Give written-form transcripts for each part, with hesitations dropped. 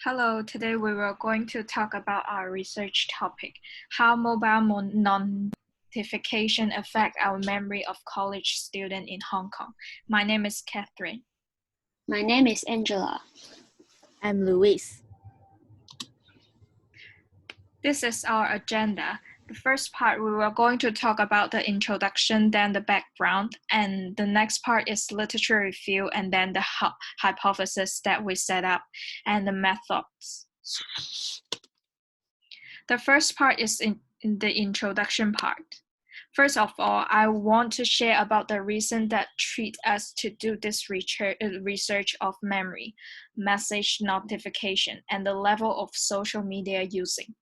Hello, today we were going to talk about our research topic, how mobile notification affect our memory of college student in Hong Kong. My name is Catherine. My name is Angela. I'm Luis. This is our agenda. The first part, we were going to talk about the introduction, then the background, and the next part is literature review, and then the hypothesis that we set up, and the methods. The first part is in the introduction part. First of all, I want to share about the reason that treat us to do this research of memory, message notification, and the level of social media using.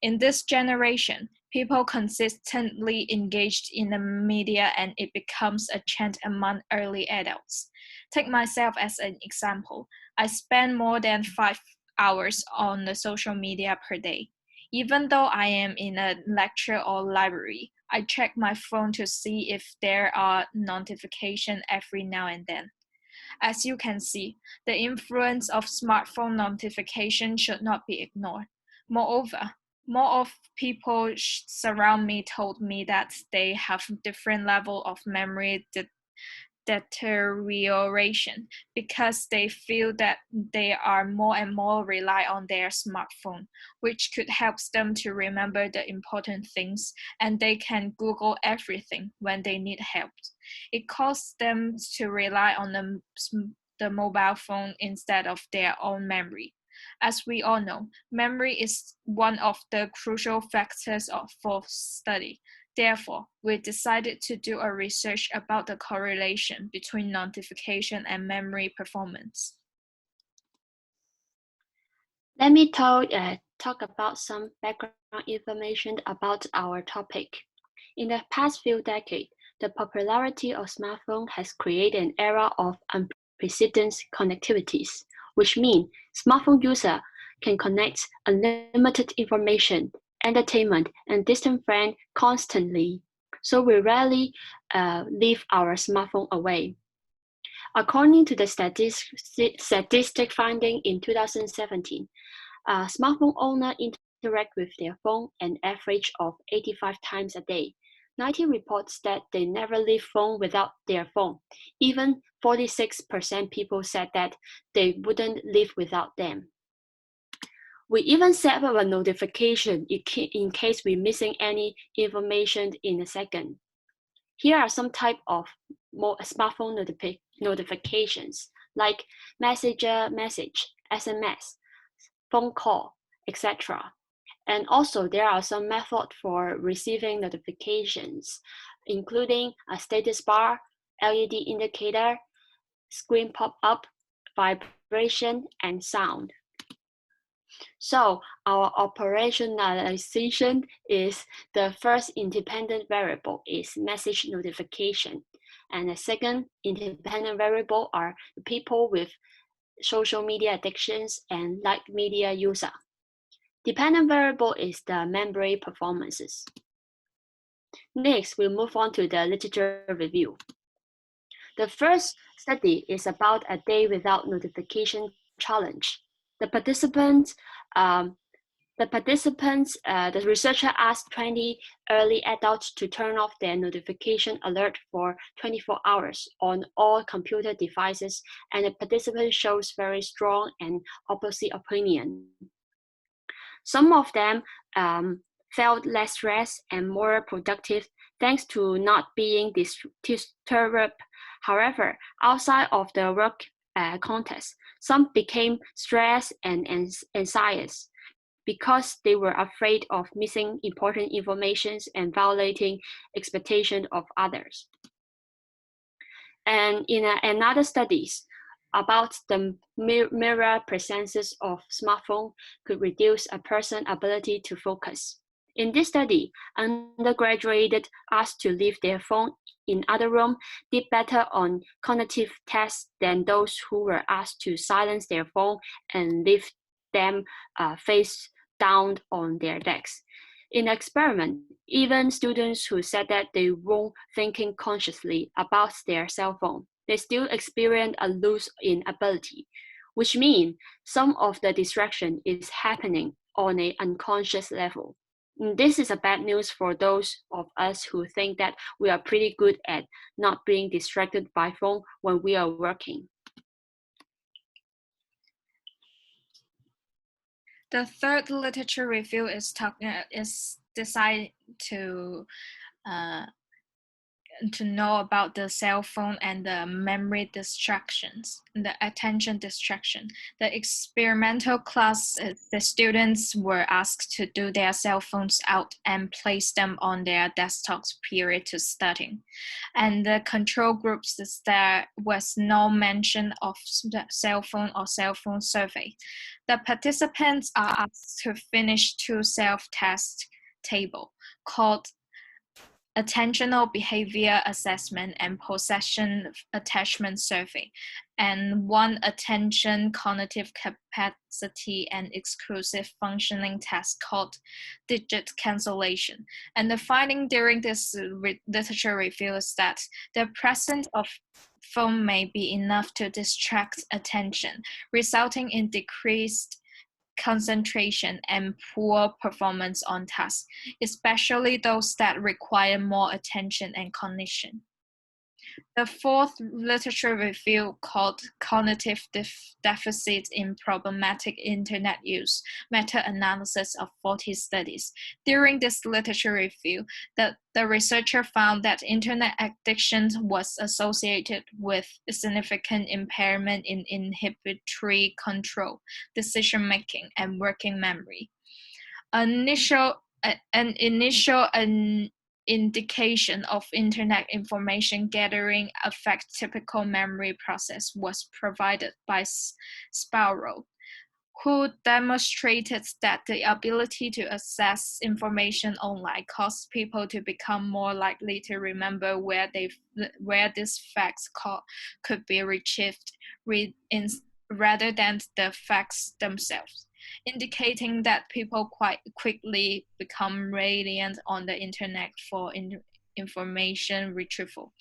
In this generation, people consistently engaged in the media and it becomes a trend among early adults. Take myself as an example. I spend more than 5 hours on the social media per day. Even though I am in a lecture or library, I check my phone to see if there are notifications every now and then. As you can see, the influence of smartphone notification should not be ignored. Moreover, more of people surround me told me that they have different level of memory deterioration because they feel that they are more and more rely on their smartphone, which could help them to remember the important things, and they can Google everything when they need help. It causes them to rely on the mobile phone instead of their own memory. As we all know, memory is one of the crucial factors for study. Therefore, we decided to do a research about the correlation between notification and memory performance. Let me talk about some background information about our topic. In the past few decades, the popularity of smartphones has created an era of unprecedented connectivities, which means smartphone users can connect unlimited information, entertainment, and distant friends constantly, so we rarely leave our smartphone away. According to the statistic finding in 2017, smartphone owners interact with their phone an average of 85 times a day. 90 reports that they never leave phone without their phone. Even 46% people said that they wouldn't live without them. We even set up a notification in case we're missing any information in a second. Here are some type of more smartphone notifications like messenger message, SMS, phone call, etc. And also there are some methods for receiving notifications, including a status bar, LED indicator, screen pop-up, vibration, and sound. So our operationalization is the first independent variable is message notification. And the second independent variable are people with social media addictions and light media user. Dependent variable is the memory performances. Next, we'll move on to the literature review. The first study is about a day without notification challenge. The researcher asked 20 early adults to turn off their notification alert for 24 hours on all computer devices, and the participants shows very strong and opposite opinion. Some of them felt less stressed and more productive thanks to not being disturbed. However, outside of the work context, some became stressed and anxious because they were afraid of missing important information and violating expectations of others. And in another studies about the mirror presences of smartphone could reduce a person's ability to focus. In this study, undergraduates asked to leave their phone in other room did better on cognitive tests than those who were asked to silence their phone and leave them face down on their desks. In the experiment, even students who said that they weren't thinking consciously about their cell phone, they still experience a loss in ability, which means some of the distraction is happening on an unconscious level. This is a bad news for those of us who think that we are pretty good at not being distracted by phone when we are working. The third literature review is designed to know about the cell phone and the memory distractions, the attention distraction. The experimental class, the students were asked to do their cell phones out and place them on their desktops prior to starting. And the control groups, there was no mention of the cell phone or cell phone survey. The participants are asked to finish two self-test tables called attentional behavior assessment and possession attachment survey, and one attention cognitive capacity and exclusive functioning test called digit cancellation. And the finding during this literature review is that the presence of phone may be enough to distract attention, resulting in decreased concentration and poor performance on tasks, especially those that require more attention and cognition. The fourth literature review, called Cognitive Deficits in Problematic Internet Use, meta-analysis of 40 studies. During this literature review, the researcher found that internet addiction was associated with significant impairment in inhibitory control, decision-making, and working memory. An initial indication of internet information gathering affect typical memory process was provided by Sparrow, who demonstrated that the ability to access information online caused people to become more likely to remember where these facts could be retrieved rather than the facts themselves, indicating that people quite quickly become reliant on the internet for information retrieval.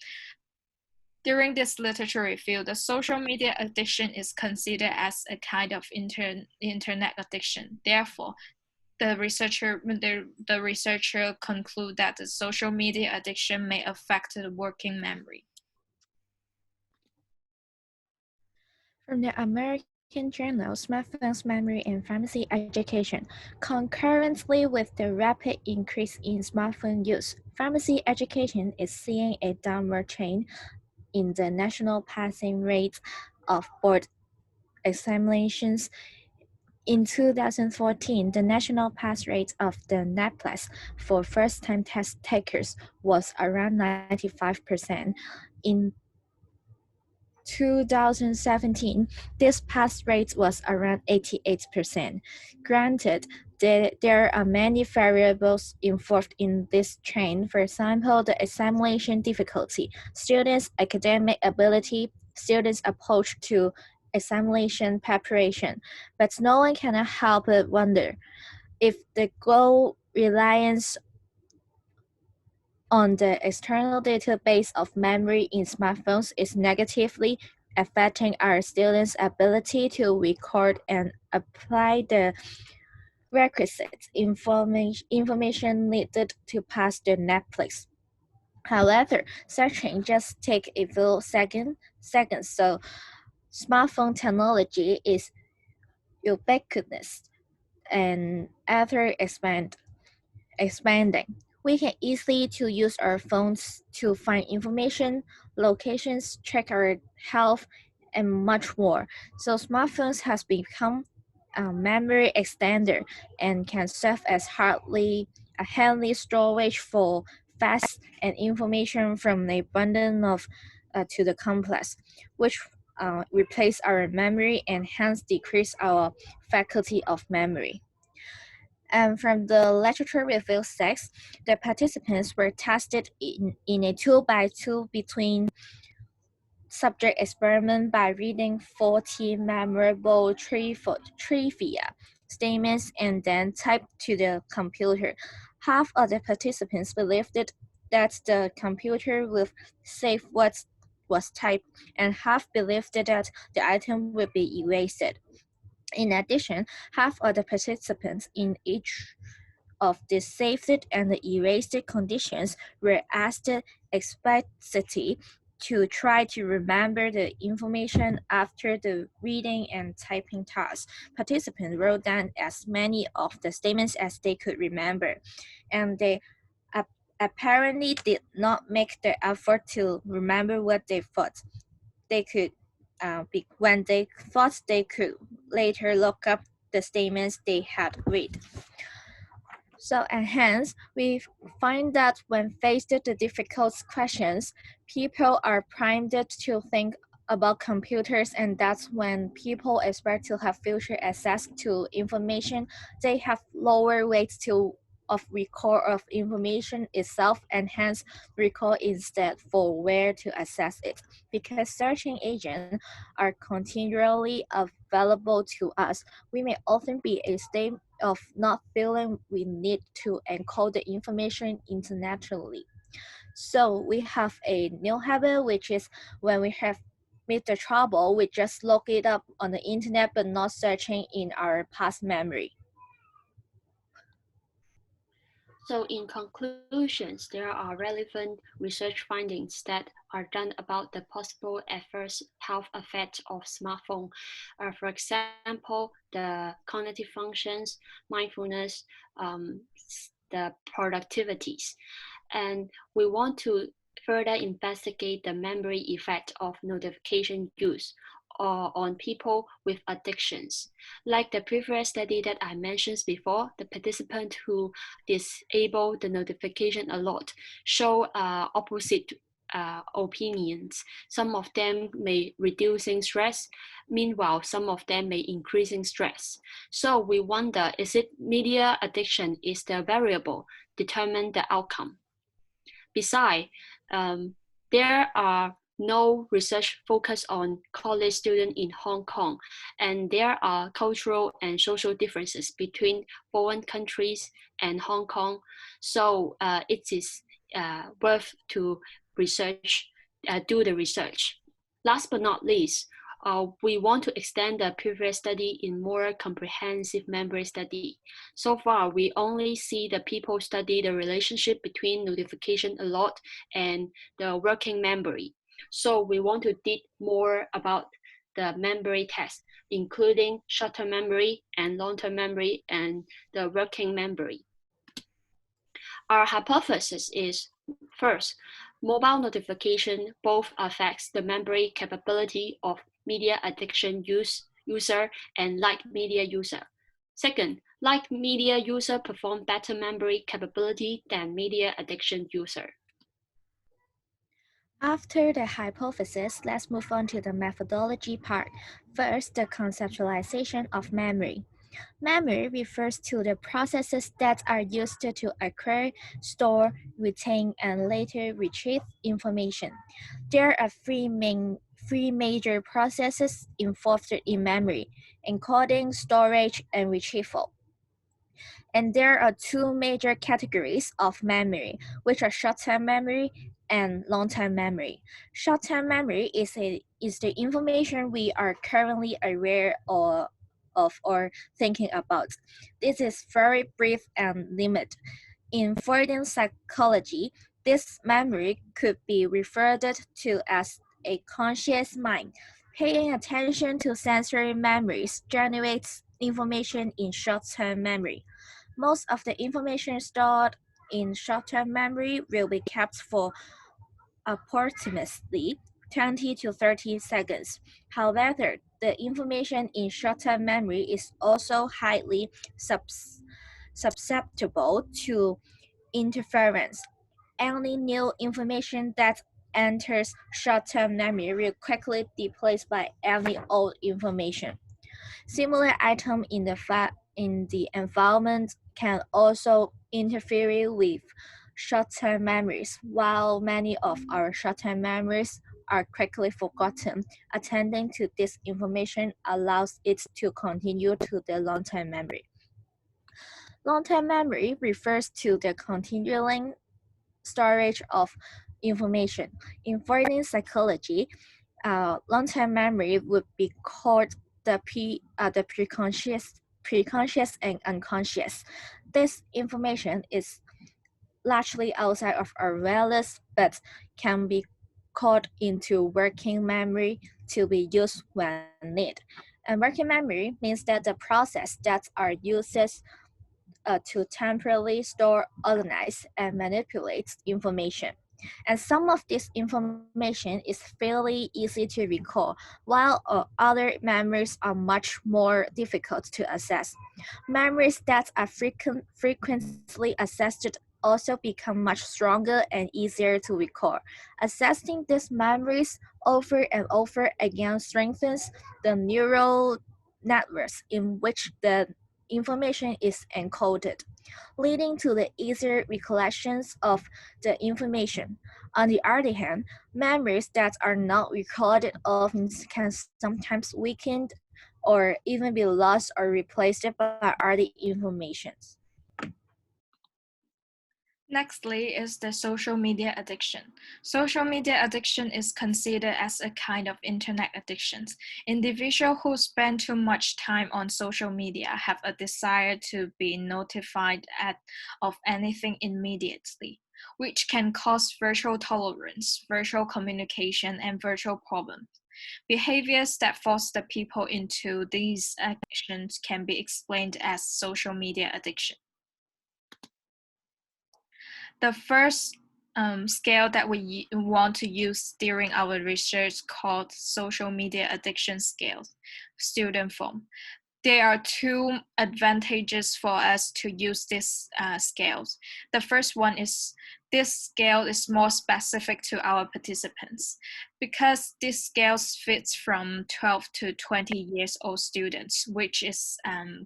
During this literature review, the social media addiction is considered as a kind of internet addiction. Therefore, the researcher conclude that the social media addiction may affect the working memory. From the American journal, Smartphones, Memory and Pharmacy Education. Concurrently with the rapid increase in smartphone use, pharmacy education is seeing a downward trend in the national passing rate of board examinations. In 2014, the national pass rate of the NAPLAS for first-time test takers was around 95%. In 2017, this pass rate was around 88%. Granted, there are many variables involved in this trend. For example, the examination difficulty, students' academic ability, students' approach to examination preparation. But no one can help but wonder if the goal reliance on the external database of memory in smartphones is negatively affecting our students' ability to record and apply the requisite information needed to pass the Netflix. However, searching just takes a few seconds, so smartphone technology is ubiquitous and ever expanding. We can easily to use our phones to find information, locations, check our health, and much more. So smartphones has become a memory extender and can serve as a handy storage for fast and information from the abundant of to the complex, which replace our memory and hence decrease our faculty of memory. And from the literature review 6, the participants were tested in a 2x2 between subject experiment by reading 40 memorable trivia statements and then typed to the computer. Half of the participants believed that the computer would save what was typed, and half believed that the item would be erased. In addition, half of the participants in each of the saved and erased conditions were asked explicitly to try to remember the information after the reading and typing task. Participants wrote down as many of the statements as they could remember, and they apparently did not make the effort to remember what they thought they could when they thought they could later look up the statements they had read. So, and hence, we find that when faced with the difficult questions, people are primed to think about computers, and that's when people expect to have future access to information. They have lower rates of recall of information itself, and hence recall instead for where to access it. Because searching agents are continually available to us, we may often be a state of not feeling we need to encode the information internationally. So we have a new habit, which is when we have meet the trouble, we just look it up on the internet but not searching in our past memory. So in conclusions, there are relevant research findings that are done about the possible adverse health effects of smartphone. For example, the cognitive functions, mindfulness, the productivities. And we want to further investigate the memory effect of notification use on people with addictions. Like the previous study that I mentioned before, the participant who disable the notification a lot show opposite opinions. Some of them may reducing stress, meanwhile some of them may increasing stress. So we wonder, is it media addiction is the variable determine the outcome? Besides, there are no research focused on college students in Hong Kong, and there are cultural and social differences between foreign countries and Hong Kong. So it is worth to do the research. Last but not least, we want to extend the previous study in more comprehensive memory study. So far, we only see the people study the relationship between notification a lot and the working memory. So we want to dig more about the memory test, including short-term memory and long-term memory and the working memory. Our hypothesis is, first, mobile notification both affects the memory capability of media addiction user and light media user. Second, light media user perform better memory capability than media addiction user. After the hypothesis, let's move on to the methodology part. First, the conceptualization of memory. Memory refers to the processes that are used to acquire, store, retain, and later retrieve information. There are three major processes involved in memory: encoding, storage, and retrieval. And there are two major categories of memory, which are short-term memory and long-term memory. Short-term memory is the information we are currently aware of or thinking about. This is very brief and limited. In Freudian psychology, this memory could be referred to as a conscious mind. Paying attention to sensory memories generates information in short-term memory. Most of the information stored in short-term memory will be kept for approximately 20 to 30 seconds. However, the information in short-term memory is also highly susceptible to interference. Any new information that enters short-term memory will quickly be replaced by any old information. Similar items in the environment can also interfere with short-term memories. While many of our short-term memories are quickly forgotten, attending to this information allows it to continue to the long-term memory. Long-term memory refers to the continuing storage of information. In Freudian psychology, long-term memory would be called the preconscious and unconscious. This information is largely outside of our awareness, but can be called into working memory to be used when needed. And working memory means that the process that are uses to temporarily store, organize, and manipulate information. And some of this information is fairly easy to recall, while other memories are much more difficult to access. Memories that are frequently accessed also become much stronger and easier to recall. Accessing these memories over and over again strengthens the neural networks in which the information is encoded, leading to the easier recollections of the information. On the other hand, memories that are not recorded often can sometimes weaken or even be lost or replaced by other informations. Nextly is the social media addiction. Social media addiction is considered as a kind of internet addiction. Individuals who spend too much time on social media have a desire to be notified of anything immediately, which can cause virtual tolerance, virtual communication, and virtual problems. Behaviors that foster people into these actions can be explained as social media addiction. The first scale that we want to use during our research called social media addiction scale, student form. There are two advantages for us to use these scales. The first one is this scale is more specific to our participants because this scale fits from 12 to 20 years old students, which is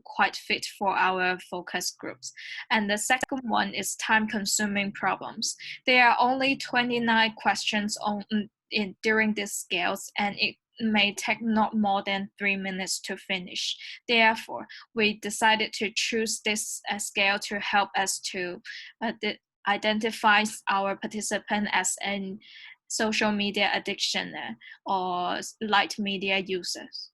quite fit for our focus groups. And the second one is time-consuming problems. There are only 29 questions during these scales, and it may take not more than 3 minutes to finish. Therefore, we decided to choose this scale to help us to identify our participant as a social media addiction or light media users.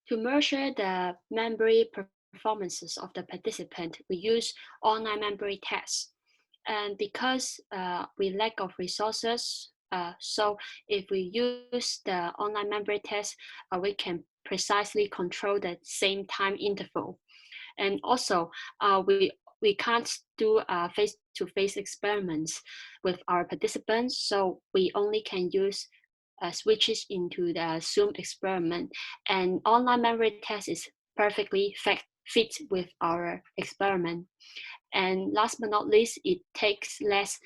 To measure the memory performances of the participant, we use online memory tests. And because we lack of resources, so if we use the online memory test, we can precisely control the same time interval. And also, we can't do face-to-face experiments with our participants, so we only can use switches into the Zoom experiment. And online memory test is perfectly fit with our experiment. And last but not least, it takes less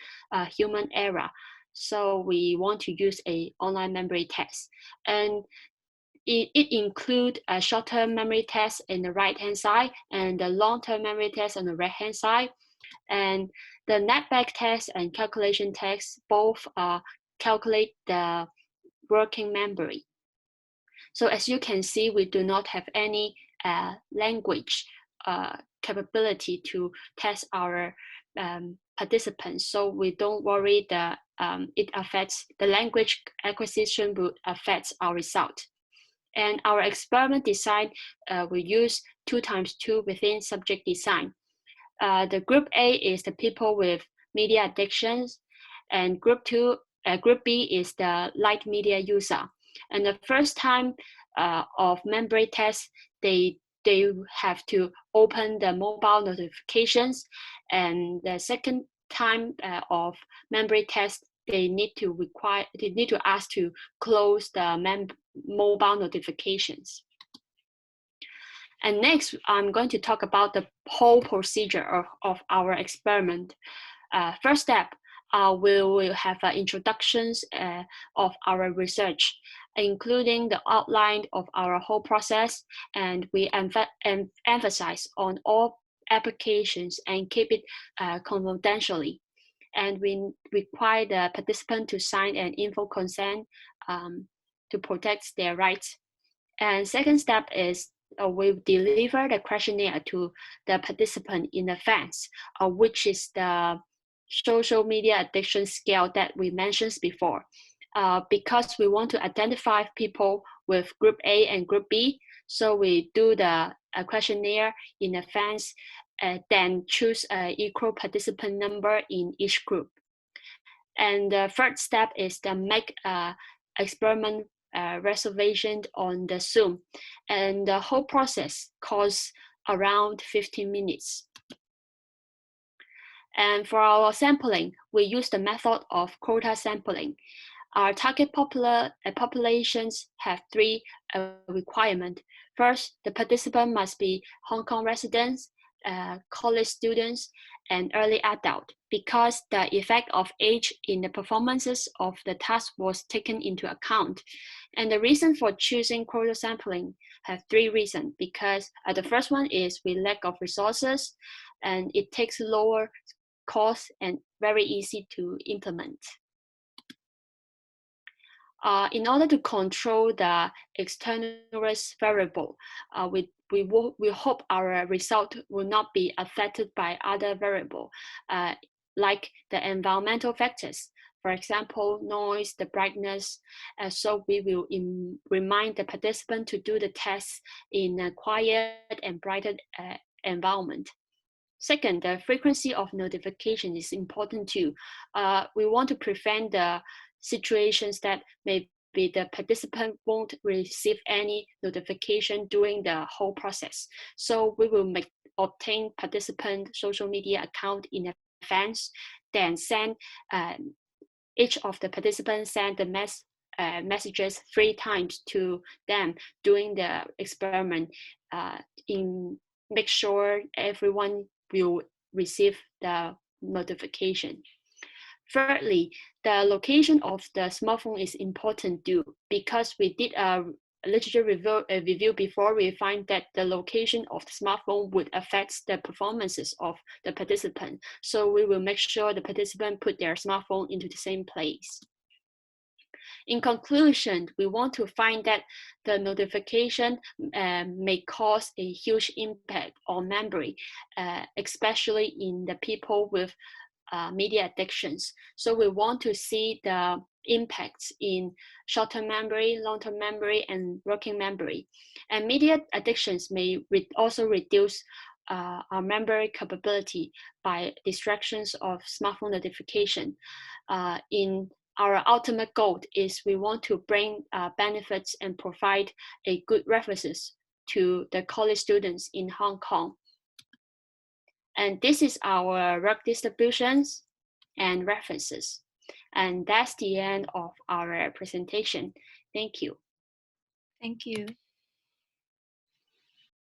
human error. So we want to use a online memory test. And it includes a short-term memory test in the right-hand side and the long-term memory test on the right-hand side. And the netback test and calculation test both calculate the working memory. So as you can see, we do not have any language capability to test our participants. So we don't worry that it affects the language acquisition will affect our result. And our experiment design, we use 2x2 within subject design. The group A is the people with media addictions, and group B is the light media user. And the first time of memory test, they have to open the mobile notifications, and the second time of memory test, they need to ask to close the mobile notifications. And next, I'm going to talk about the whole procedure of our experiment. First step, we will have introductions of our research, including the outline of our whole process, and we emphasize on all applications and keep it confidentially. And we require the participant to sign an info consent to protect their rights. And second step is we deliver the questionnaire to the participant in advance, which is the social media addiction scale that we mentioned before. Because we want to identify people with group A and group B, so we do the questionnaire in advance, then choose an equal participant number in each group. And the third step is to make experiment reservation on the Zoom, and the whole process costs around 15 minutes. And for our sampling, we use the method of quota sampling. Our target populations have three requirements. First, the participant must be Hong Kong residents, college students, and early adult, because the effect of age in the performances of the task was taken into account. And the reason for choosing quota sampling have three reasons, because the first one is we lack of resources, and it takes lower cost and very easy to implement. In order to control the external risk variable, we hope our result will not be affected by other variables, like the environmental factors. For example, noise, the brightness. So we will remind the participant to do the test in a quiet and brighter environment. Second, the frequency of notification is important too. We want to prevent the situations that maybe the participant won't receive any notification during the whole process. So we will obtain participant social media account in advance, then send each of the participants send the messages 3 times to them during the experiment, make sure everyone will receive the notification. Thirdly, the location of the smartphone is important too, because we did a literature review before. We find that the location of the smartphone would affect the performances of the participant. So we will make sure the participant put their smartphone into the same place. In conclusion, we want to find that the notification may cause a huge impact on memory, especially in the people with media addictions. So we want to see the impacts in short-term memory, long-term memory, and working memory. And media addictions may also reduce our memory capability by distractions of smartphone notification. Our ultimate goal is we want to bring benefits and provide a good references to the college students in Hong Kong. And this is our work distributions and references. And that's the end of our presentation. Thank you. Thank you.